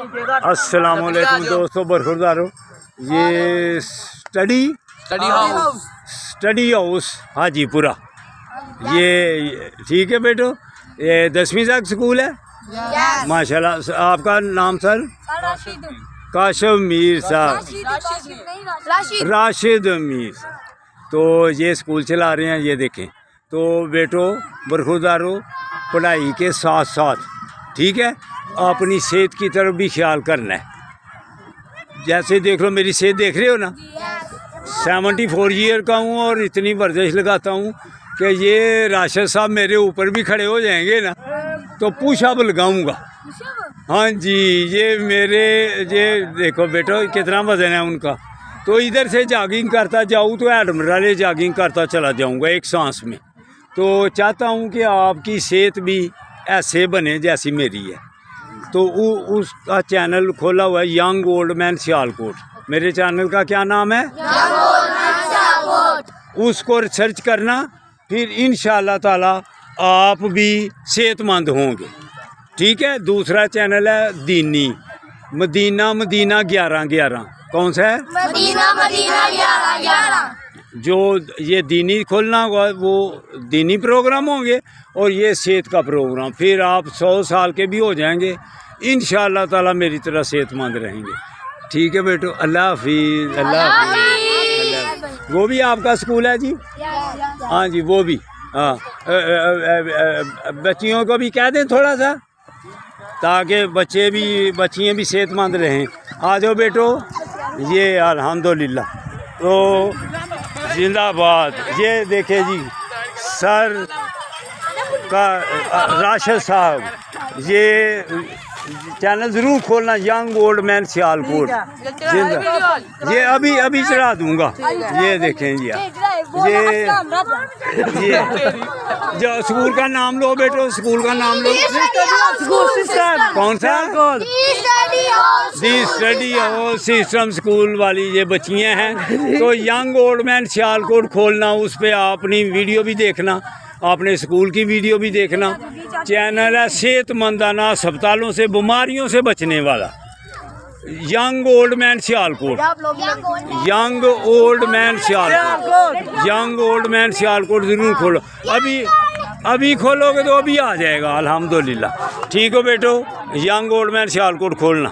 अस्सलाम वालेकुम दोस्तों, बरखुरदारो। ये स्टडी हाउस हाजीपुरा, ये ठीक है बेटो। ये 10वीं तक स्कूल है। माशाल्लाह। आपका नाम सर? काशिफ मीर साहब, राशिद मीर। तो ये स्कूल चला रहे हैं, ये देखें। तो बेटो बरखुरदारो, पढ़ाई के साथ साथ ठीक है अपनी सेहत की तरफ भी ख्याल करना है। जैसे देख लो, मेरी सेहत देख रहे हो ना, 74 ईयर का हूँ और इतनी वर्जिश लगाता हूँ कि ये राशिद साहब मेरे ऊपर भी खड़े हो जाएंगे ना तो पुशअप लगाऊंगा। हाँ जी, ये मेरे ये देखो बेटो कितना वजन है उनका। तो इधर से जॉगिंग करता जाऊँ तो एडमिरल जॉगिंग करता चला जाऊँगा एक सांस में। तो चाहता हूँ कि आपकी सेहत भी ऐसे बने जैसी मेरी है। तो उसका चैनल खोला हुआ है यंग ओल्ड मैन सियालकोट। मेरे चैनल का क्या नाम है? उसको रिसर्च करना, फिर इंशाअल्लाह ताला आप भी सेहतमंद होंगे। ठीक है। दूसरा चैनल है दीनी मदीना 1111। कौन सा है? मदीना 1111। जो ये दीनी खोलना होगा वो दीनी प्रोग्राम होंगे और ये सेहत का प्रोग्राम। फिर आप 100 साल के भी हो जाएंगे इंशाअल्लाह ताला, मेरी तरह सेहतमंद रहेंगे। ठीक है बेटो, अल्लाह हाफिज़। अल्लाह हाफिज़। वो भी आपका स्कूल है जी? हाँ जी, वो भी। हाँ, बच्चियों को भी कह दें थोड़ा सा, ताकि बच्चियाँ भी सेहतमंद रहें। आ जाओ बेटो। ये अल्हम्दुलिल्लाह, तो जिंदाबाद। ये देखे जी सर का राशिद साहब, ये चैनल ज़रूर खोलना, यंग ओल्ड मैन सियालकोट। ये अभी चढ़ा दूंगा। ये देखें जी, ये जो स्कूल का नाम लो बेटो, स्कूल का नाम लो। कौन सा? दी स्टडी हाउस सिस्टम स्कूल वाली ये बच्चियाँ हैं। तो यंग ओल्ड मैन सियालकोट खोलना, उस पर अपनी वीडियो भी देखना, अपने स्कूल की वीडियो भी देखना। चैनल है सेहतमंदाना अस्पतालों से, बीमारियों से बचने वाला, young old man Sialkot. Young old man Sialkot, young old man Sialkot ज़रूर खोलो। अभी खोलोगे तो अभी आ जाएगा अल्हम्दुलिल्लाह। ठीक हो बेटो, यंग ओल्ड मैन सियालकोट खोलना।